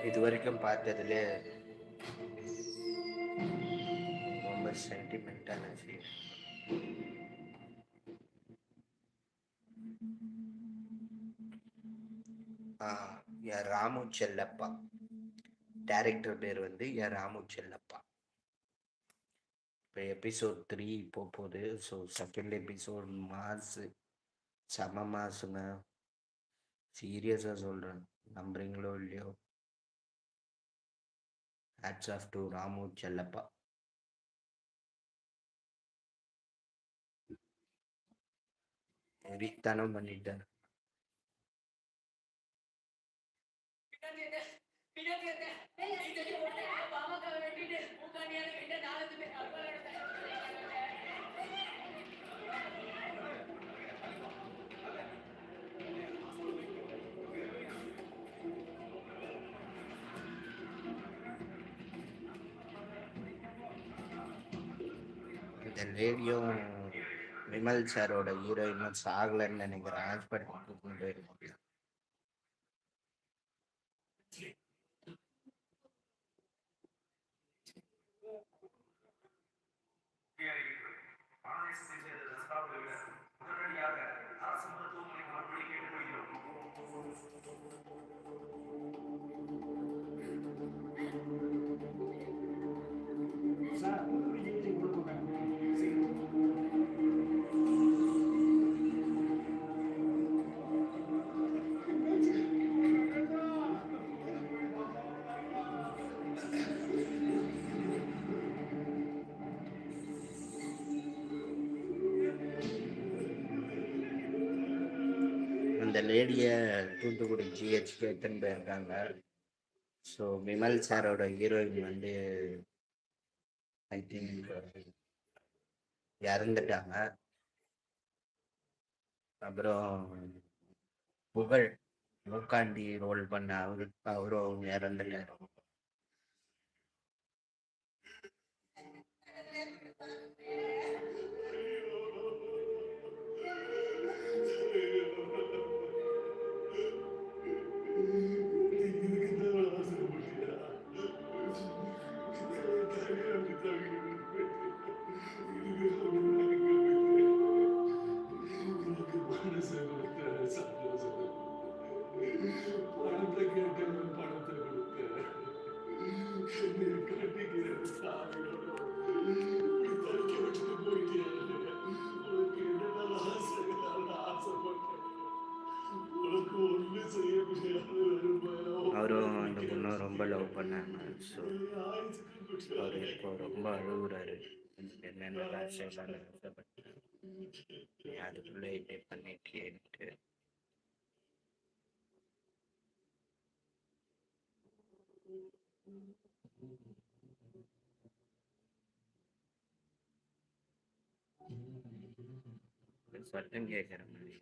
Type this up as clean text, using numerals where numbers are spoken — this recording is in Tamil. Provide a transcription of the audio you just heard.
இது வரைக்கும் பார்த்ததுலே ரொம்ப சென்டிமெண்டான சீன். ராமு செல்லப்பா, டைரக்டர் பேர் வந்து ராமு செல்லப்பா. இப்போ எபிசோட் 3 இப்போ போகுது. ஸோ செகண்ட் எபிசோட் மாசு, செம மாசுங்க. சீரியஸாக சொல்கிறேன், நம்புறீங்களோ இல்லையோ, hats off to Ramu Chellappa. வெறித்தனம் பண்ணிட்டார். இந்த லேடியும் விமல் சாரோட ஹீரோயினும் சாகலன்னு நினைக்கிறேன். ஹாஸ்பிட்டல் கொண்டு போயிருக்கோம். அந்த லேடியை தூத்துக்குடி ஜிஹெச்க்கு எடுத்துன்னு போயிருக்காங்க. ஸோ விமல் சாரோட ஹீரோயின் வந்து ஐ திங்க் இறந்துட்டாங்க. அப்புறம் புகழ் மூக்காண்டி ரோல் பண்ண அவரும் இறந்துட்டாரு. அவரும் அந்த பொண்ணும் ரொம்ப லவ் பண்ணாங்க. ஸோ அவர் இப்போ ரொம்ப அழுகுறாரு. என்னென்ன செய்யலாம் அதுக்குள்ளே இப்படி பண்ணிட்டேன்ட்டு. சத்தம் கேட்குற மாதிரி.